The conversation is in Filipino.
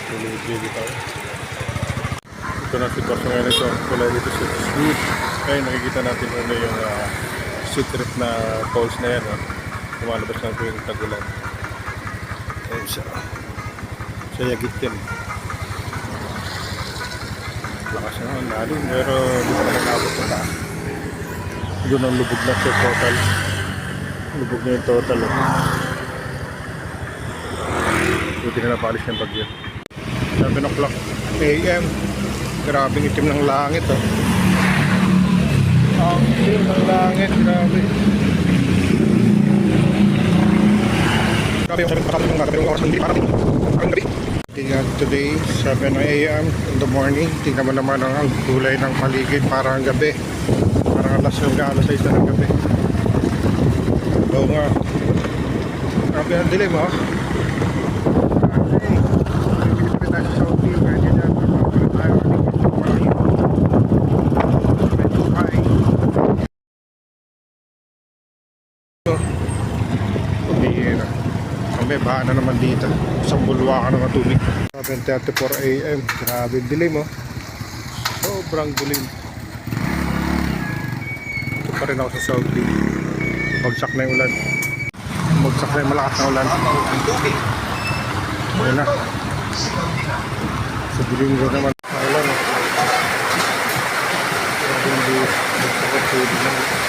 Lili tayo. Ito na sitwasyon ngayon ito. Wala dito sa street. Ngayon nakikita natin muna yung street na falls na yan. Lumalabas na ito yung tagulan. Ayun siya. Sa Yagitin. Lakas na ang lalim. Pero hindi pa nakakabot na taas. Doon ang lubog na siya total. Lubog na yung total. Buti na napalis ng bagyo. 7 o'clock AM. Grabing itim ng langit. Ang itim ng langit. Grabe. Grabe yung sabi ng gagawin oras ng gabi. Tingnan today, 7 AM in the morning. Tingnan mo naman ang kulay ng paligid para ang gabi. Parang alas 9 na alas 6 na ng gabi. Oo nga. Grabe ang dilim ha. May baha na naman dito. Isang bulwakan ng tubig. 7:34 AM. Grabe dilim oh. Sobrang dilim. Ito pa rin ako sa Saudi. Bagsak na yung ulan. Bagsak na yung malakas na ulan. Ayan na. Sa dilim ko naman. Ulan oh. Grabe yung bagsak na tubig na.